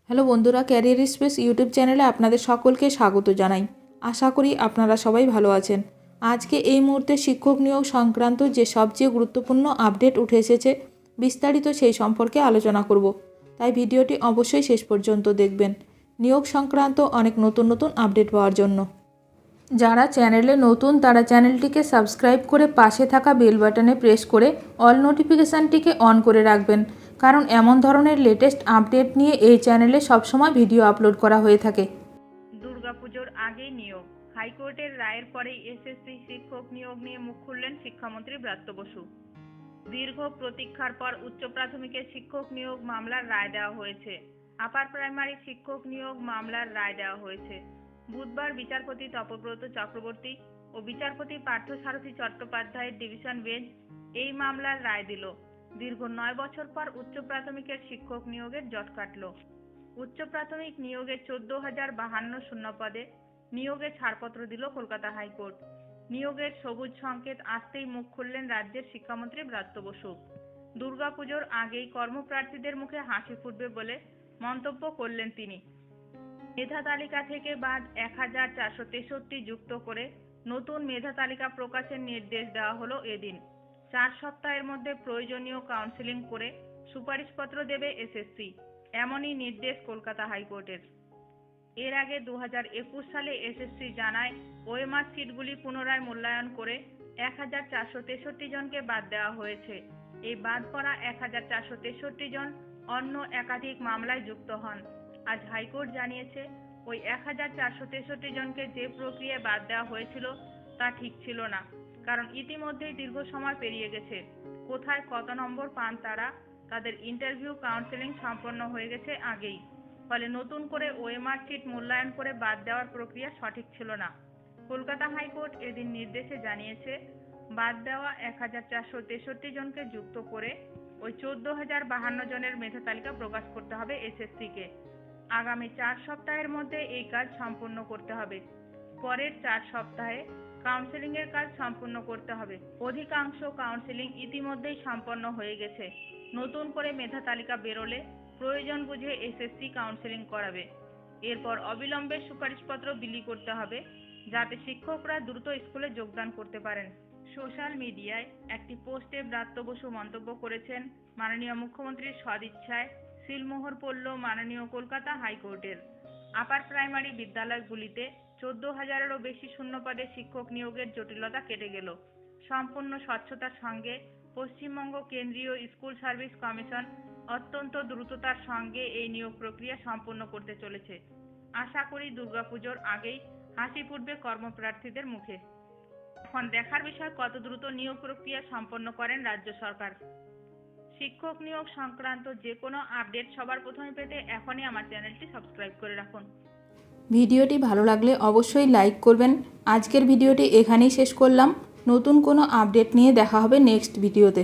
Hello বন্ধুরা, career space YouTube চ্যানেলে আপনাদের সকলকে স্বাগত জানাই। আশা করি আপনারা সবাই ভালো আছেন। আজকে এই মুহূর্তে শিক্ষক নিয়োগ সংক্রান্ত যে সবচেয়ে গুরুত্বপূর্ণ আপডেট উঠে এসেছে, বিস্তারিত সেই সম্পর্কে আলোচনা করব। তাই ভিডিওটি অবশ্যই শেষ পর্যন্ত দেখবেন নিয়োগ সংক্রান্ত অনেক নতুন নতুন আপডেট পাওয়ার জন্য। যারা চ্যানেলে নতুন তারা চ্যানেলটিকে সাবস্ক্রাইব করে পাশে থাকা বেল বাটনে প্রেস করে অল নোটিফিকেশানটিকে অন করে রাখবেন, কারণ এমন ধরনের লেটেস্ট আপডেট নিয়ে এই চ্যানেলে সবসময় ভিডিও আপলোড করা হয়ে থাকে। দুর্গাপুজোর আগেই নিয়োগ। হাইকোর্টের রায়ের পরেই এসএসসি শিক্ষক নিয়োগ নিয়ে মুখ খুললেন শিক্ষামন্ত্রী ব্রাত্য বসু। দীর্ঘ প্রতীক্ষার পর উচ্চ প্রাথমিকের শিক্ষক নিয়োগ মামলার রায় দেওয়া হয়েছে। আপার প্রাইমারি শিক্ষক নিয়োগ মামলার রায় দেওয়া হয়েছে। বুধবার বিচারপতি তপব্রত চক্রবর্তী ও বিচারপতি পার্থসারথী চট্টোপাধ্যায়ের ডিভিশন বেঞ্চ এই মামলার রায় দিল। দীর্ঘ 9 বছর পর উচ্চ প্রাথমিকের শিক্ষক নিয়োগের জট কাটল। উচ্চ প্রাথমিক নিয়োগে 14,052 শূন্য পদে নিয়োগে ছাড়পত্র দিল কলকাতা হাইকোর্ট। নিয়োগের সবুজ সংকেত আসতেই মুখ খুললেন রাজ্যের শিক্ষামন্ত্রী ব্রাত্য বসু। দুর্গাপুজোর আগেই কর্মপ্রার্থীদের মুখে হাসি ফুটবে বলে মন্তব্য করলেন তিনি। মেধা তালিকা থেকে বাদ 1,463 যুক্ত করে নতুন মেধা তালিকা প্রকাশের নির্দেশ দেওয়া হলো এদিন। 4 সপ্তাহের মধ্যে প্রয়োজনীয় কাউন্সেলিং করে সুপারিশপত্র দেবে এসএসসি, এমনই নির্দেশ কলকাতা হাইকোর্টের। এর আগে 2021 সালে এসএসসি জানায় ওএমআর সিটগুলি পুনরায় মূল্যায়ন করে 1,463 জনকে বাদ দেওয়া হয়েছে। এই বাদ পড়া 1,463 জন অন্য একাধিক মামলায় যুক্ত হন। আজ হাইকোর্ট জানিয়েছে ওই 1,463 জনকে যে প্রক্রিয়ায় বাদ দেওয়া হয়েছিল তা ঠিক ছিল না, কারণ ইতিমধ্যেই দীর্ঘ সময় পেরিয়ে গেছে। কোথায় কত নম্বর পান তারা, তাদের ইন্টারভিউ কাউন্সেলিং সম্পন্ন হয়ে গেছে আগেই। ফলে নতুন করে ওএমআর সিট মূল্যায়ন করে বাদ দেওয়ার প্রক্রিয়া সঠিক ছিল না। কলকাতা হাইকোর্ট এদিন নির্দেশে জানিয়েছে বাদ দেওয়া 1,463 জনকে যুক্ত করে ওই 14,052 জনের মেধা তালিকা প্রকাশ করতে হবে এসএসসিকে। আগামী 4 সপ্তাহের মধ্যে এই কাজ সম্পূর্ণ করতে হবে। পরের 4 সপ্তাহে কাউন্সেলিং এর কাজ সম্পূর্ণ করতে হবে। অধিকাংশ কাউন্সেলিং ইতিমধ্যেই সম্পন্ন হয়ে গেছে। নতুন করে মেধা তালিকা বেরোলে প্রয়োজন বুঝে এসএসসি কাউন্সেলিং করাবে। এরপর অবিলম্বে সুপারিশপত্র বিলি করতে হবে, যাতে শিক্ষকরা দ্রুত স্কুলে যোগদান করতে পারেন। সোশ্যাল মিডিয়ায় একটি পোস্টে ব্রাত্য বসু মন্তব্য করেছেন, মাননীয় মুখ্যমন্ত্রীর সদিচ্ছায় সিলমোহর পড়ল মাননীয় কলকাতা হাইকোর্টের। আপার প্রাইমারি বিদ্যালয়গুলিতে 14,000-এরও বেশি শূন্যপদে শিক্ষক নিয়োগের জটিলতা কেটে গেল। সম্পূর্ণ স্বচ্ছতার সঙ্গে পশ্চিমবঙ্গ কেন্দ্রীয় স্কুল সার্ভিস কমিশন অত্যন্ত দ্রুততার সঙ্গে এই নিয়োগ প্রক্রিয়া সম্পন্ন করতে চলেছে। আশা করি দুর্গাপুজোর আগেই হাসি ফুটবে কর্মপ্রার্থীদের মুখে। এখন দেখার বিষয় কত দ্রুত নিয়োগ প্রক্রিয়া সম্পন্ন করেন রাজ্য সরকার। শিক্ষক নিয়োগ সংক্রান্ত যে কোনো আপডেট সবার প্রথমে পেতে এখনই আমার চ্যানেলটি সাবস্ক্রাইব করে রাখুন। ভিডিওটি ভালো লাগলে অবশ্যই লাইক করবেন। আজকের ভিডিওটি এখানেই শেষ করলাম। নতুন কোনো আপডেট নিয়ে দেখা হবে নেক্সট ভিডিওতে।